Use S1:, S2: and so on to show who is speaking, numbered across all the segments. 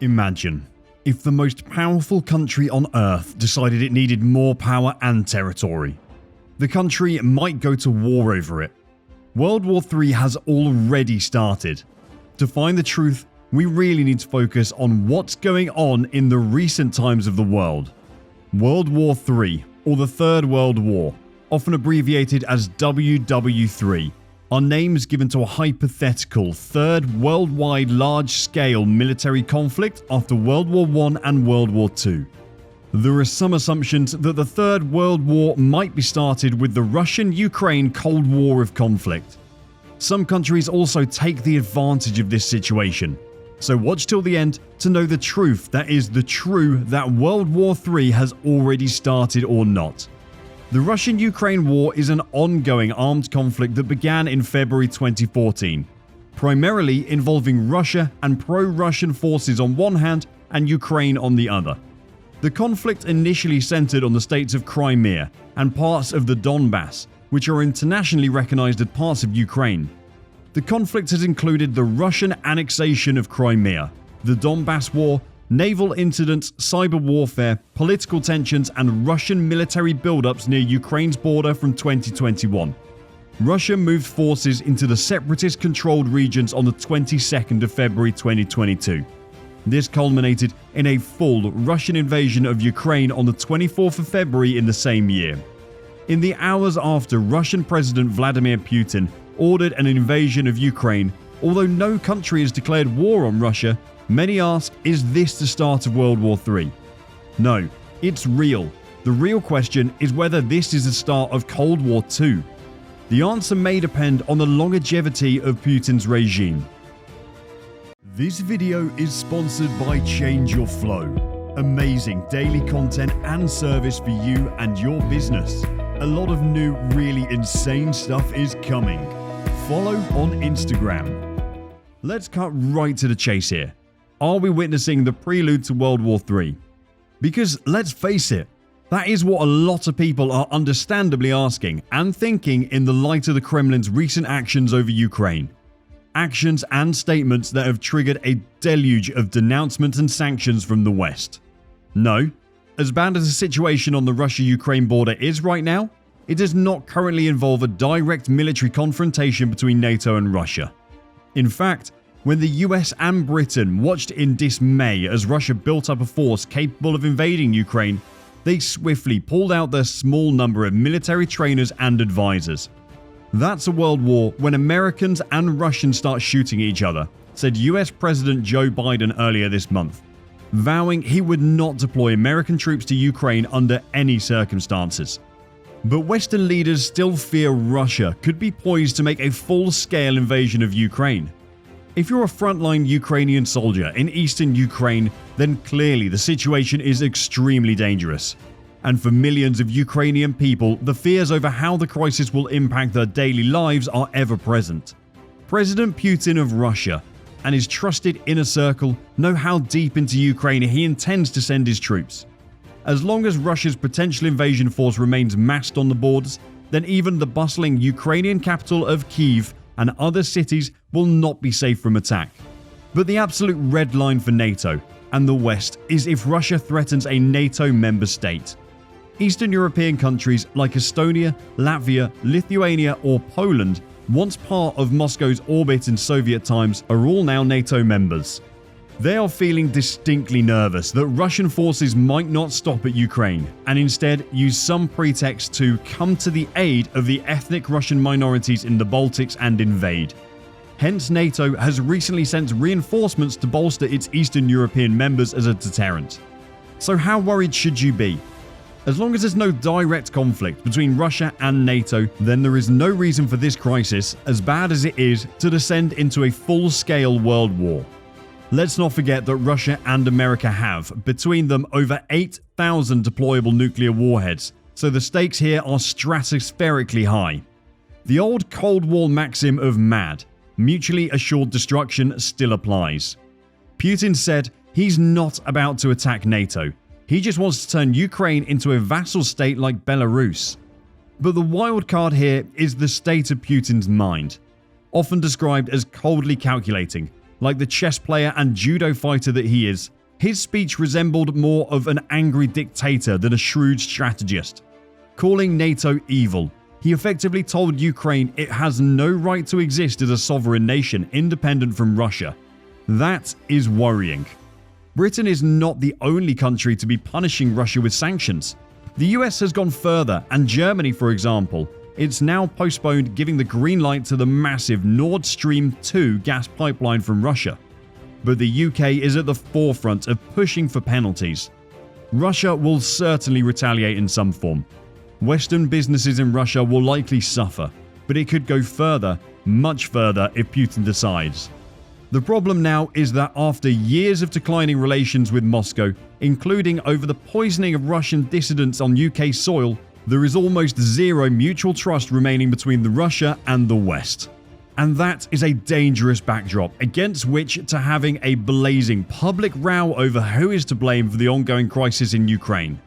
S1: Imagine if the most powerful country on Earth decided it needed more power and territory. The country might go to war over it. World War III has already started. To find the truth, we really need to focus on what's going on in the recent times of the world. World War III, or the Third World War, often abbreviated as WW3, are names given to a hypothetical third worldwide large-scale military conflict after World War I and World War II. There are some assumptions that the Third World War might be started with the Russian-Ukraine Cold War of conflict. Some countries also take the advantage of this situation. So watch till the end to know the truth, that is the true that World War III has already started or not. The Russian-Ukraine war is an ongoing armed conflict that began in February 2014, primarily involving Russia and pro-Russian forces on one hand and Ukraine on the other. The conflict initially centered on the states of Crimea and parts of the Donbass, which are internationally recognized as parts of Ukraine. The conflict has included the Russian annexation of Crimea, the Donbass War, naval incidents, cyber warfare, political tensions, and Russian military buildups near Ukraine's border from 2021. Russia moved forces into the separatist-controlled regions on the 22nd of February 2022. This culminated in a full Russian invasion of Ukraine on the 24th of February in the same year. In the hours after Russian President Vladimir Putin ordered an invasion of Ukraine, although no country has declared war on Russia, many ask, is this the start of World War III? No, it's real. The real question is whether this is the start of Cold War II. The answer may depend on the longevity of Putin's regime. This video is sponsored by Change Your Flow. Amazing daily content and service for you and your business. A lot of new, really insane stuff is coming. Follow on Instagram. Let's cut right to the chase here. Are we witnessing the prelude to World War III? Because let's face it, that is what a lot of people are understandably asking and thinking in the light of the Kremlin's recent actions over Ukraine. Actions and statements that have triggered a deluge of denouncements and sanctions from the West. No, as bad as the situation on the Russia-Ukraine border is right now, it does not currently involve a direct military confrontation between NATO and Russia. In fact, when the US and Britain watched in dismay as Russia built up a force capable of invading Ukraine, they swiftly pulled out their small number of military trainers and advisors. That's a world war when Americans and Russians start shooting each other, said US President Joe Biden earlier this month, vowing he would not deploy American troops to Ukraine under any circumstances. But Western leaders still fear Russia could be poised to make a full-scale invasion of Ukraine. If you're a frontline Ukrainian soldier in eastern Ukraine, then clearly the situation is extremely dangerous. And for millions of Ukrainian people, the fears over how the crisis will impact their daily lives are ever present. President Putin of Russia and his trusted inner circle know how deep into Ukraine he intends to send his troops. As long as Russia's potential invasion force remains massed on the borders, then even the bustling Ukrainian capital of Kyiv and other cities will not be safe from attack. But the absolute red line for NATO and the West is if Russia threatens a NATO member state. Eastern European countries like Estonia, Latvia, Lithuania or Poland, once part of Moscow's orbit in Soviet times, are all now NATO members. They are feeling distinctly nervous that Russian forces might not stop at Ukraine and instead use some pretext to come to the aid of the ethnic Russian minorities in the Baltics and invade. Hence, NATO has recently sent reinforcements to bolster its Eastern European members as a deterrent. So how worried should you be? As long as there's no direct conflict between Russia and NATO, then there is no reason for this crisis, as bad as it is, to descend into a full-scale world war. Let's not forget that Russia and America have, between them, over 8,000 deployable nuclear warheads, so the stakes here are stratospherically high. The old Cold War maxim of MAD, mutually assured destruction, still applies. Putin said he's not about to attack NATO. He just wants to turn Ukraine into a vassal state like Belarus. But the wild card here is the state of Putin's mind. Often described as coldly calculating, Like the chess player and judo fighter that he is, his speech resembled more of an angry dictator than a shrewd strategist. Calling NATO evil, he effectively told Ukraine it has no right to exist as a sovereign nation independent from Russia. That is worrying. Britain is not the only country to be punishing Russia with sanctions. The US has gone further, and Germany, for example, it's now postponed giving the green light to the massive Nord Stream 2 gas pipeline from Russia. But the UK is at the forefront of pushing for penalties. Russia will certainly retaliate in some form. Western businesses in Russia will likely suffer, but it could go further, much further, if Putin decides. The problem now is that after years of declining relations with Moscow, including over the poisoning of Russian dissidents on UK soil, there is almost zero mutual trust remaining between the Russia and the West. And that is a dangerous backdrop against which to having a blazing public row over who is to blame for the ongoing crisis in Ukraine.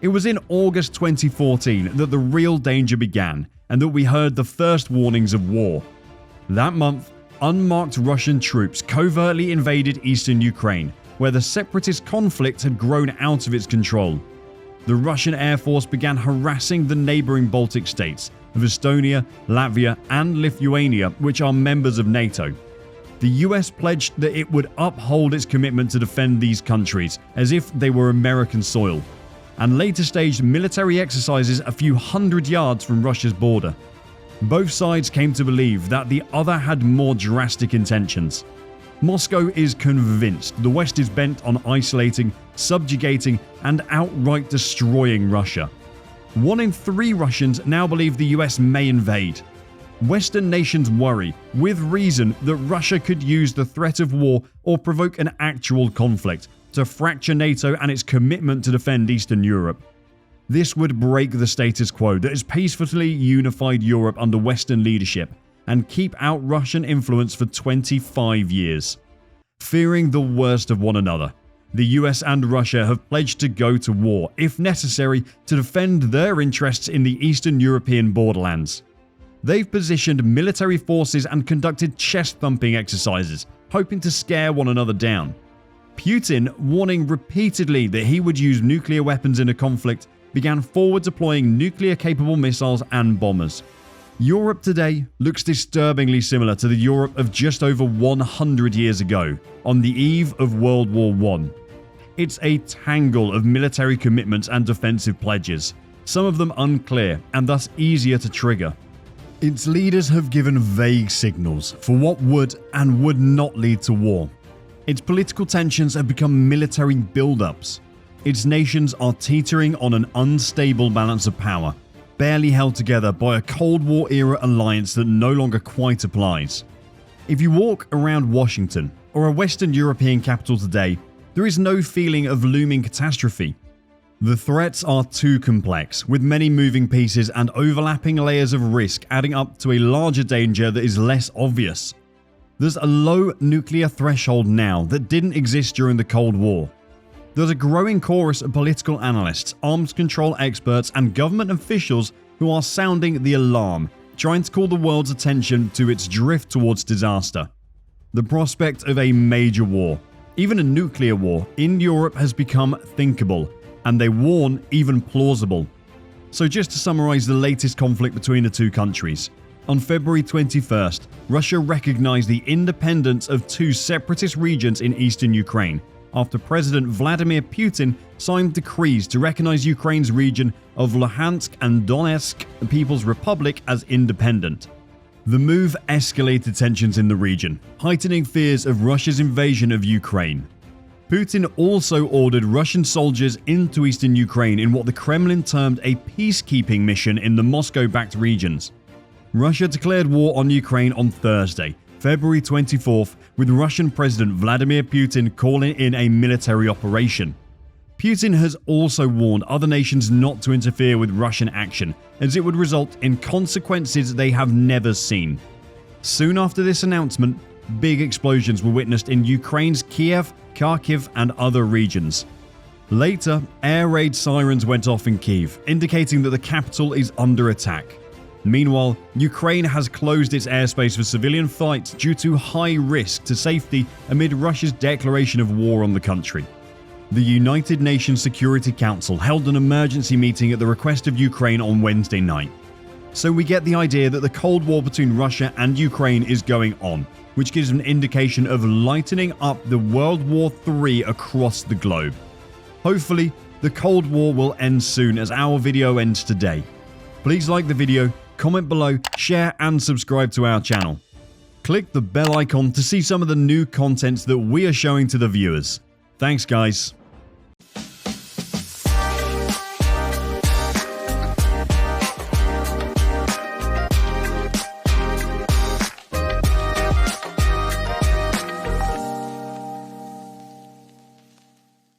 S1: It was in August 2014 that the real danger began and that we heard the first warnings of war. That month, unmarked Russian troops covertly invaded eastern Ukraine, where the separatist conflict had grown out of its control. The Russian Air Force began harassing the neighbouring Baltic states of Estonia, Latvia and Lithuania, which are members of NATO. The US pledged that it would uphold its commitment to defend these countries as if they were American soil, and later staged military exercises a few hundred yards from Russia's border. Both sides came to believe that the other had more drastic intentions. Moscow is convinced the West is bent on isolating, subjugating, and outright destroying Russia. 1 in 3 Russians now believe the US may invade. Western nations worry, with reason, that Russia could use the threat of war or provoke an actual conflict to fracture NATO and its commitment to defend Eastern Europe. This would break the status quo that has peacefully unified Europe under Western leadership and keep out Russian influence for 25 years. Fearing the worst of one another, the US and Russia have pledged to go to war, if necessary, to defend their interests in the Eastern European borderlands. They've positioned military forces and conducted chest-thumping exercises, hoping to scare one another down. Putin, warning repeatedly that he would use nuclear weapons in a conflict, began forward deploying nuclear-capable missiles and bombers. Europe today looks disturbingly similar to the Europe of just over 100 years ago, on the eve of World War I. It's a tangle of military commitments and defensive pledges, some of them unclear and thus easier to trigger. Its leaders have given vague signals for what would and would not lead to war. Its political tensions have become military build-ups. Its nations are teetering on an unstable balance of power, barely held together by a Cold War-era alliance that no longer quite applies. If you walk around Washington or a Western European capital today, there is no feeling of looming catastrophe. The threats are too complex, with many moving pieces and overlapping layers of risk adding up to a larger danger that is less obvious. There's a low nuclear threshold now that didn't exist during the Cold War. There's a growing chorus of political analysts, arms control experts, and government officials who are sounding the alarm, trying to call the world's attention to its drift towards disaster. The prospect of a major war, even a nuclear war, in Europe has become thinkable, and they warn even plausible. So just to summarize the latest conflict between the two countries. On February 21st, Russia recognized the independence of 2 separatist regions in eastern Ukraine, after President Vladimir Putin signed decrees to recognize Ukraine's region of Luhansk and Donetsk People's Republic as independent. The move escalated tensions in the region, heightening fears of Russia's invasion of Ukraine. Putin also ordered Russian soldiers into eastern Ukraine in what the Kremlin termed a peacekeeping mission in the Moscow-backed regions. Russia declared war on Ukraine on Thursday, February 24th, with Russian President Vladimir Putin calling in a military operation. Putin has also warned other nations not to interfere with Russian action, as it would result in consequences they have never seen. Soon after this announcement, big explosions were witnessed in Ukraine's Kiev, Kharkiv, and other regions. Later, air raid sirens went off in Kyiv, indicating that the capital is under attack. Meanwhile, Ukraine has closed its airspace for civilian flights due to high risk to safety amid Russia's declaration of war on the country. The United Nations Security Council held an emergency meeting at the request of Ukraine on Wednesday night. So we get the idea that the Cold War between Russia and Ukraine is going on, which gives an indication of lightening up the World War III across the globe. Hopefully, the Cold War will end soon as our video ends today. Please like the video, comment below, share and subscribe to our channel. Click the bell icon to see some of the new content that we are showing to the viewers. Thanks guys.